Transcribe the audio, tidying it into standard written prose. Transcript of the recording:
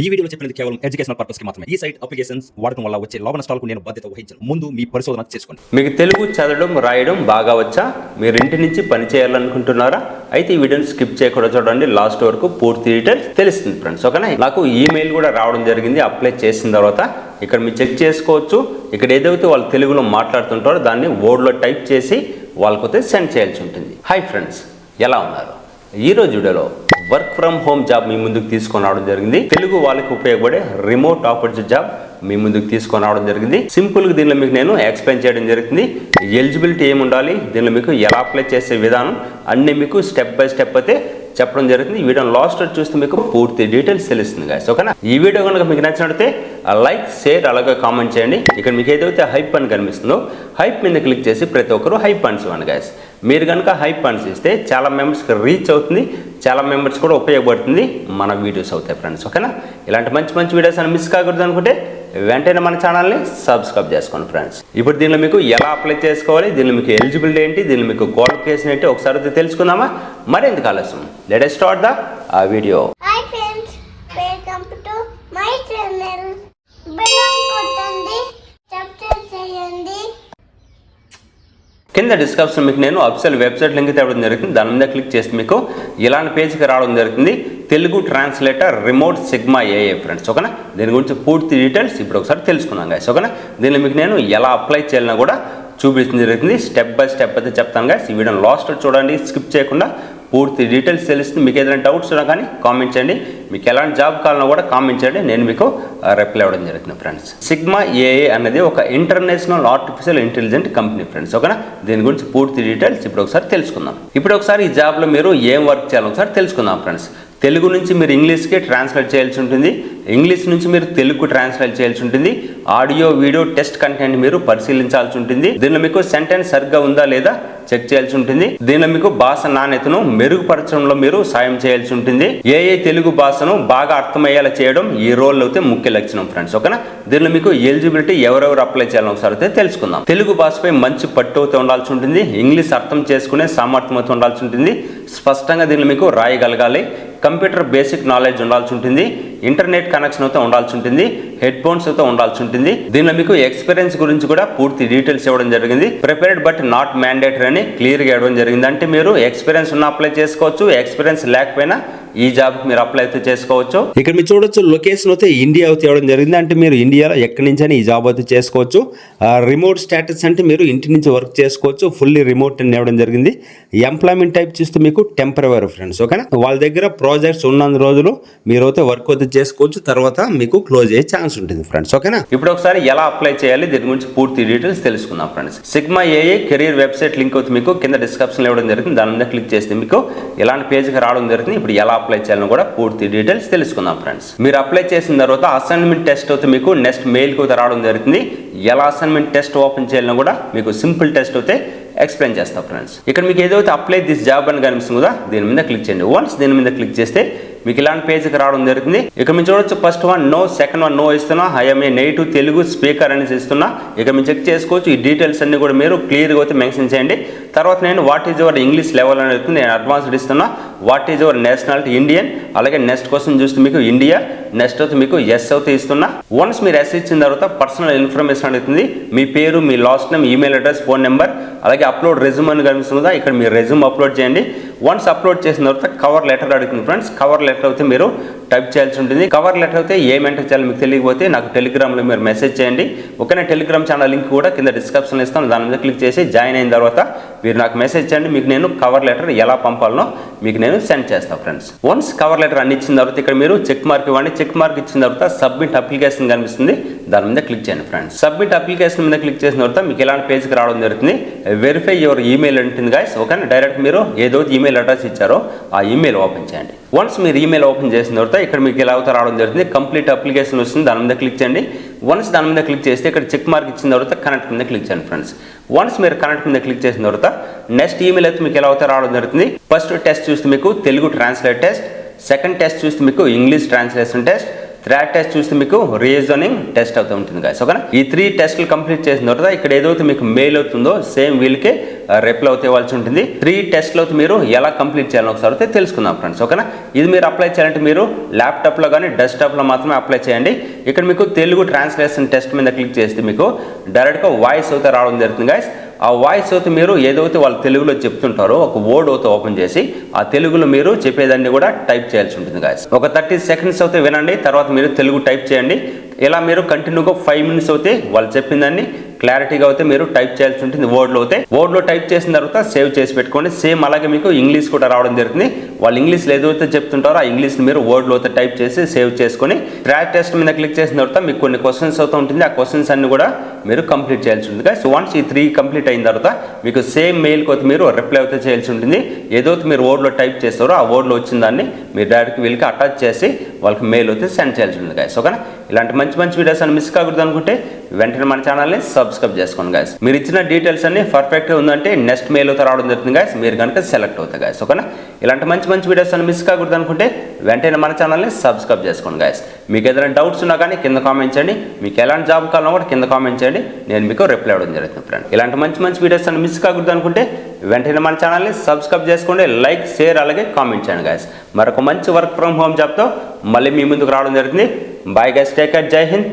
ఈ వీడియోలో చెప్పినది కేవలం ఎడ్యుకేషనల్ పర్పస్ కి మాత్రమే. ఈ సైట్ అప్లికేషన్స్ వాడటం వల్ల వచ్చే లాభ నష్టాలకు నేను బాధ్యత వహించను. ముందు మీ పరిశోధన చేసుకోండి. మీకు తెలుగు చదవడం రాయడం బాగా వచ్చా? మీరు ఇంటి నుంచి పని చేయాలనుకుంటున్నారా? అయితే ఈ వీడియోని స్కిప్ చేయకుండా చూడండి, లాస్ట్ వరకు పూర్తి డీటెయిల్స్ తెలుస్తుంది ఫ్రెండ్స్. ఓకేనా? నాకు ఈమెయిల్ కూడా రావడం జరిగింది. అప్లై చేసిన తర్వాత ఇక్కడ మీరు చెక్ చేసుకోవచ్చు. ఇక్కడ ఏదైతే వాళ్ళు తెలుగులో మాట్లాడుతుంటారో దాన్ని వర్డ్లో టైప్ చేసి వాళ్ళకైతే సెండ్ చేయాల్సి ఉంటుంది. హాయ్ ఫ్రెండ్స్, ఎలా ఉన్నారు? ఈరోజు వీడియోలో వర్క్ ఫ్రమ్ హోమ్ జాబ్ మీ ముందుకు తీసుకొని రావడం జరిగింది. తెలుగు వాళ్ళకి ఉపయోగపడే రిమోట్ ఆపర్చునిటీ జాబ్ మీ ముందుకు తీసుకొని రావడం జరిగింది. సింపుల్గా దీనిలో మీకు నేను ఎక్స్ప్లెయిన్ చేయడం జరుగుతుంది. ఎలిజిబిలిటీ ఏమి ఉండాలి, దీనిలో మీకు ఎలా అప్లై చేసే విధానం అన్నీ మీకు స్టెప్ బై స్టెప్ అయితే చెప్పడం జరుగుతుంది. ఈ వీడియో లాస్ట్ చూస్తే మీకు పూర్తి డీటెయిల్స్ తెలుస్తుంది గాయస్. ఓకేనా? ఈ వీడియో కనుక మీకు నచ్చినట్లయితే లైక్, షేర్, అలాగే కామెంట్ చేయండి. ఇక్కడ మీకు ఏదైతే హైప్ అని కనిపిస్తుందో హైప్ మీద క్లిక్ చేసి ప్రతి ఒక్కరు హైప్ పన్స్ ఇవ్వండి గాయస్. మీరు కనుక హైప్ పన్స్ ఇస్తే చాలా మెంబర్స్కి రీచ్ అవుతుంది, చాలా మెంబర్స్ కూడా ఉపయోగపడుతుంది, మన వీడియోస్ అవుతాయి ఫ్రెండ్స్. ఓకేనా? ఇలాంటి మంచి మంచి వీడియోస్ అని మిస్ కాకూడదు అనుకుంటే వెంటనే మన ఛానల్ని సబ్స్క్రైబ్ చేసుకోండి ఫ్రెండ్స్. ఇప్పుడు దీనిలో మీకు ఎలా అప్లై చేసుకోవాలి, దీనిలో మీకు ఎలిజిబిలిటీ ఏంటి, దీనిలో మీకు క్వాలిఫికేషన్ ఏంటి ఒకసారి అయితే తెలుసుకుందామా? మరెందుకు ఆలస్యం, let us start the video. Hi friends, welcome to my channel. Bell కొట్టండి, సబ్స్క్రైబ్ చేయండి. కింద డిస్క్రిప్షన్ మీకు నేను అఫీషియల్ వెబ్సైట్ లింక్ తేవడం జరుగుతుంది. దాని మీద క్లిక్ చేస్తే మీకు ఇలాంటి పేజ్కి రావడం జరుగుతుంది. తెలుగు ట్రాన్స్లేటర్ రిమోట్ సిగ్మా ఏఏ ఫ్రెండ్స్. ఓకేనా? దీని గురించి పూర్తి డీటెయిల్స్ ఇప్పుడు ఒకసారి తెలుసుకుందాం గాయస్. ఓకేనా? దీనిలో మీకు నేను ఎలా అప్లై చేయాలన్నా కూడా చూపించడం జరుగుతుంది. స్టెప్ బై స్టెప్ అయితే చెప్తాను గాయస్. ఈ వీడియోని లాస్ట్ చూడండి, స్కిప్ చేయకుండా పూర్తి డీటెయిల్స్ తెలుస్తుంది. మీకు ఏదైనా డౌట్స్ ఉన్నా కానీ కామెంట్ చేయండి. మీకు ఎలాంటి జాబ్ కావాలన్నా కూడా కామెంట్ చేయండి, నేను మీకు రిప్లై ఇవ్వడం జరుగుతుంది ఫ్రెండ్స్. సిగ్మా ఏఏ అనేది ఒక international artificial intelligent company friends. ఓకేనా? దీని గురించి పూర్తి డీటెయిల్స్ ఇప్పుడు ఒకసారి తెలుసుకుందాం. ఇప్పుడు ఒకసారి ఈ జాబ్లో మీరు ఏం వర్క్ చేయాలో ఒకసారి తెలుసుకుందాం ఫ్రెండ్స్. తెలుగు నుంచి మీరు ఇంగ్లీష్కి ట్రాన్స్లేట్ చేయాల్సి ఉంటుంది, ఇంగ్లీష్ నుంచి మీరు తెలుగు ట్రాన్స్లేట్ చేయాల్సి ఉంటుంది, ఆడియో వీడియో టెస్ట్ కంటెంట్ మీరు పరిశీలించాల్సి ఉంటుంది, దీనిలో మీకు సెంటెన్స్ సరిగ్గా ఉందా లేదా చెక్ చేయాల్సి ఉంటుంది, దీనిలో మీకు భాష నాణ్యతను మెరుగుపరచడంలో మీరు సాయం చేయాల్సి ఉంటుంది. ఏ తెలుగు భాషను బాగా అర్థమయ్యేలా చేయడం ఈ రోల్ అయితే ముఖ్య లక్షణం ఫ్రెండ్స్. ఓకేనా? దీనిలో మీకు ఎలిజిబిలిటీ ఎవరెవరు అప్లై చేయాలని ఒకసారి అయితే తెలుసుకుందాం. తెలుగు భాషపై మంచి పట్టు అయితే ఉండాల్సి ఉంటుంది, ఇంగ్లీష్ అర్థం చేసుకునే సామర్థ్యం అయితే ఉండాల్సి ఉంటుంది, స్పష్టంగా దీనిలో మీకు రాయగలగాలి, కంప్యూటర్ బేసిక్ నాలెడ్జ్ ఉండాల్సి ఉంటుంది, ఇంటర్నెట్ కనెక్షన్ అయితే ఉండాల్సి ఉంటుంది, హెడ్ ఫోన్స్ అయితే ఉండాల్సి ఉంటుంది. దీనిలో మీకు ఎక్స్పీరియన్స్ గురించి కూడా పూర్తి డీటెయిల్స్ ఇవ్వడం జరిగింది. ప్రిపేర్డ్ బట్ నాట్ మ్యాండేటరీ అని క్లియర్గా ఇవ్వడం జరిగింది. అంటే మీరు ఎక్స్పీరియన్స్ ఉన్న అప్లై చేసుకోవచ్చు, ఎక్స్పీరియన్స్ లేకపోయినా ఈ జాబ్ మీరు అప్లై అయితే చేసుకోవచ్చు. ఇక్కడ మీరు చూడొచ్చు లొకేషన్ అయితే ఇండియా అయితే ఇవ్వడం జరిగింది. అంటే మీరు ఇండియాలో ఎక్కడి నుంచి అయినా ఈ జాబ్ అయితే చేసుకోవచ్చు. రిమోట్ స్టేటస్ అంటే మీరు ఇంటి నుంచి వర్క్ చేసుకోవచ్చు, ఫుల్లీ రిమోట్ అని ఇవ్వడం జరిగింది. ఎంప్లాయ్మెంట్ టైప్ చూస్తే మీకు టెంపరవరీ ఫ్రెండ్స్. ఓకేనా? వాళ్ళ దగ్గర ప్రాజెక్ట్స్ ఉన్నంత రోజులు మీరు అయితే వర్క్ అయితే చేసుకోవచ్చు, తర్వాత మీకు క్లోజ్ అయ్యే ఛాన్స్ ఉంటుంది ఫ్రెండ్స్. ఓకేనా? ఇప్పుడు ఒకసారి ఎలా అప్లై చేయాలి దీని గురించి పూర్తి డీటెయిల్స్ తెలుసుకుందాం ఫ్రెండ్స్. సిగ్మా ఏఏ కెరీర్ వెబ్సైట్ లింక్ అయితే మీకు కింద డిస్క్రిప్షన్లో ఇవ్వడం జరుగుతుంది. దాని మీద క్లిక్ చేస్తే మీకు ఇలాంటి పేజ్కి రావడం జరుగుతుంది. ఇప్పుడు ఎలా అప్లై చేయాలని కూడా పూర్తి డీటెయిల్స్ తెలుసుకుందాం ఫ్రెండ్స్. మీరు అప్లై చేసిన తర్వాత అసైన్మెంట్ టెస్ట్ అయితే మీకు నెక్స్ట్ మెయిల్కి అయితే రావడం జరుగుతుంది. ఎలా అసైన్మెంట్ టెస్ట్ ఓపెన్ చేయాలని కూడా మీకు సింపుల్ టెస్ట్ అయితే ఎక్స్ప్లెయిన్ చేస్తాం ఫ్రెండ్స్. ఇక్కడ మీకు ఏదైతే అప్లై దిస్ జాబ్ అని కనిపిస్తుంది కదా, దీని మీద క్లిక్ చేయండి. వన్స్ దీని మీద క్లిక్ చేస్తే మీకు ఇలాంటి పేజ్కి రావడం జరుగుతుంది. ఇక మీరు చూడొచ్చు, first one no, second one no ఇస్తున్నా, I'm a native Telugu speaker అనేసి ఇస్తున్నా. ఇక మీరు చెక్ చేసుకోవచ్చు. ఈ డీటెయిల్స్ అన్ని కూడా మీరు క్లియర్గా అయితే మెన్షన్ చేయండి. తర్వాత నేను what is your English level అని అడుగుతుంది, నేను అడ్వాన్స్డ్ ఇస్తున్నా. What is your nationality, Indian. అలాగే నెక్స్ట్ క్వశ్చన్ చూస్తే మీకు ఇండియా, నెక్స్ట్ అయితే మీకు ఎస్ అయితే ఇస్తున్నా. వన్స్ మీరు ఎస్ ఇచ్చిన తర్వాత పర్సనల్ ఇన్ఫర్మేషన్ అడుగుతుంది, మీ పేరు, మీ last name, email address, phone number, అలాగే అప్లోడ్ రెజ్యూమ్ అని కనిపిస్తుందా, ఇక్కడ మీరు రెజ్యూమ్ అప్లోడ్ చేయండి. వన్స్ అప్లోడ్ చేసిన తర్వాత కవర్ లెటర్ అడుగుతుంది ఫ్రెండ్స్. కవర్ లెటర్ అయితే మీరు టైప్ చేయాల్సి ఉంటుంది. కవర్ లెటర్ అయితే ఏం ఎంటర్ చేయాలి మీకు తెలియకపోతే నాకు టెలిగ్రామ్లో మీరు మెసేజ్ చేయండి. ఓకేనా? టెలిగ్రామ్ ఛానల్ లింక్ కూడా కింద డిస్క్రిప్షన్లో ఇస్తాను. దాని మీద క్లిక్ చేసి జాయిన్ అయిన తర్వాత మీరు నాకు మెసేజ్ చేయండి. మీకు నేను కవర్ లెటర్ ఎలా పంపాలనో మీకు నేను సెండ్ చేస్తాను ఫ్రెండ్స్. వన్స్ కవర్ లెటర్ అన్ని ఇచ్చిన తర్వాత ఇక్కడ మీరు చెక్ మార్క్ ఇవ్వండి. చెక్ మార్క్ ఇచ్చిన తర్వాత సబ్మిట్ అప్లికేషన్ కనిపిస్తుంది, దాని మీద క్లిక్ చేయండి ఫ్రెండ్స్. సబ్మిట్ అప్లికేషన్ మీద క్లిక్ చేసిన తర్వాత మీకు ఇలాంటి పేజ్కి రావడం జరుగుతుంది. వెరిఫై యువర్ ఈమెయిల్ ఉంటుంది గాయస్. ఓకేనా? డైరెక్ట్ మీరు ఏదో ఈమెయిల్ అడ్రస్ ఇచ్చారో ఆ ఈమెయిల్ ఓపెన్ చేయండి. వన్స్ మీరు ఈమెయిల్ ఓపెన్ చేసిన తర్వాత ఇక్కడ మీకు ఎలా అవుతా రావడం జరుగుతుంది, కంప్లీట్ అప్లికేషన్ వస్తుంది, దాని మీద క్లిక్ చేయండి. వన్స్ దాని మీద క్లిక్ చేస్తే ఇక్కడ చెక్ మార్క్ ఇచ్చిన తర్వాత కనెక్ట్ మీద క్లిక్ చేయండి ఫ్రెండ్స్. వన్స్ మీరు కనెక్ట్ మీద క్లిక్ చేసిన తర్వాత నెక్స్ట్ ఈమెయిల్ అయితే మీకు ఎలా అవుతా రావడం జరుగుతుంది. ఫస్ట్ టెస్ట్ చూస్తే మీకు Telugu translate test, second test చూస్తే మీకు English translation test, third test చూస్తే మీకు రీజనింగ్ టెస్ట్ అవుతూ ఉంటుంది గాయస్. ఓకేనా, ఈ 3 టెస్టులు కంప్లీట్ చేసిన తర్వాత ఇక్కడ ఏదైతే మీకు మెయిల్ అవుతుందో సేమ్ వీళ్ళకే రిప్లై అవుతే ఇవ్వాల్సి ఉంటుంది. 3 టెస్ట్లు అయితే మీరు ఎలా కంప్లీట్ చేయాలో ఒకసారి అయితే తెలుసుకుందాం ఫ్రెండ్స్. ఓకేనా, ఇది మీరు అప్లై చేయాలంటే మీరు ల్యాప్టాప్లో కానీ డెస్క్టాప్లో మాత్రమే అప్లై చేయండి. ఇక్కడ మీకు తెలుగు ట్రాన్స్లేషన్ టెస్ట్ మీద క్లిక్ చేస్తే మీకు డైరెక్ట్గా వాయిస్ అయితే రావడం జరుగుతుంది గాయస్. ఆ వాయిస్ అయితే మీరు ఏదైతే వాళ్ళు తెలుగులో చెప్తుంటారో ఒక వర్డ్ అయితే ఓపెన్ చేసి ఆ తెలుగులో మీరు చెప్పేదాన్ని కూడా టైప్ చేయాల్సి ఉంటుంది గాయస్. ఒక 30 సెకండ్స్ అయితే వినండి, తర్వాత మీరు తెలుగు టైప్ చేయండి. ఇలా మీరు కంటిన్యూగా 5 మినిట్స్ అయితే వాళ్ళు చెప్పిన దాన్ని క్లారిటీగా అయితే మీరు టైప్ చేయాల్సి ఉంటుంది వర్డ్లో టైప్ చేసిన తర్వాత సేవ్ చేసి పెట్టుకోండి. సేమ్ అలాగే మీకు ఇంగ్లీష్ కూడా రావడం జరుగుతుంది. వాళ్ళు ఇంగ్లీష్లో ఏదైతే చెప్తుంటారో ఆ ఇంగ్లీష్ని మీరు వర్డ్లో అయితే టైప్ చేసి సేవ్ చేసుకొని ట్రాక్ టెస్ట్ మీద క్లిక్ చేసిన తర్వాత మీకు కొన్ని క్వశ్చన్స్ అవుతూ ఉంటుంది. ఆ క్వశ్చన్స్ అన్ని కూడా మీరు కంప్లీట్ చేయాల్సి ఉంటుంది. సో వన్స్ ఈ 3 కంప్లీట్ అయిన తర్వాత మీకు సేమ్ మెయిల్కి అయితే మీరు రిప్లై అయితే చేయాల్సి ఉంటుంది. ఏదైతే మీరు వర్డ్లో టైప్ చేస్తారో ఆ వర్డ్లో వచ్చిన దాన్ని మీరు డైరెక్ట్ వీళ్ళకి అటాచ్ చేసి వాళ్ళకి మెయిల్ అయితే సెండ్ చేయాల్సి ఉంటుంది గాయస్. ఓకేనా, ఇలాంటి మంచి వీడియోస్ అని మిస్ కాకూడదు అనుకుంటే వెంటనే మన ఛానల్ని సబ్స్క్రైబ్ చేసుకోండి గాయస్. మీరు ఇచ్చిన డీటెయిల్స్ అన్ని పర్ఫెక్ట్గా ఉందంటే నెక్స్ట్ మెయిల్ అయితే రావడం జరుగుతుంది గాయస్. మీరు కనుక సెలెక్ట్ అవుతాయి గాయస్. ఓకేనా, ఇలాంటి మంచి వీడియోస్ అని మిస్ కాకూడదు అనుకుంటే వెంటనే మన ఛానల్ని సబ్స్క్రైబ్ చేసుకోండి గాయస్. మీకు ఏదైనా డౌట్స్ ఉన్నా కానీ కింద కామెంట్ చేయండి. మీకు ఎలాంటి జాబ్ కావాలన్నా కూడా కింద కామెంట్ చేయండి, నేను మీకు రిప్లై అవ్వడం జరుగుతుంది ఫ్రెండ్. ఇలాంటి మంచి వీడియోస్ అని మిస్ కాకూడదు అనుకుంటే వెంటనే మన ఛానల్ని సబ్స్క్రైబ్ చేసుకోండి, లైక్, షేర్ అలాగే కామెంట్ చేయండి గాయస్. మరొక మంచి వర్క్ ఫ్రమ్ హోమ్ జాబ్తో మళ్ళీ మీ ముందుకు రావడం జరుగుతుంది. బాయ్ గైస్, టేక్ కేర్, జై హింద్.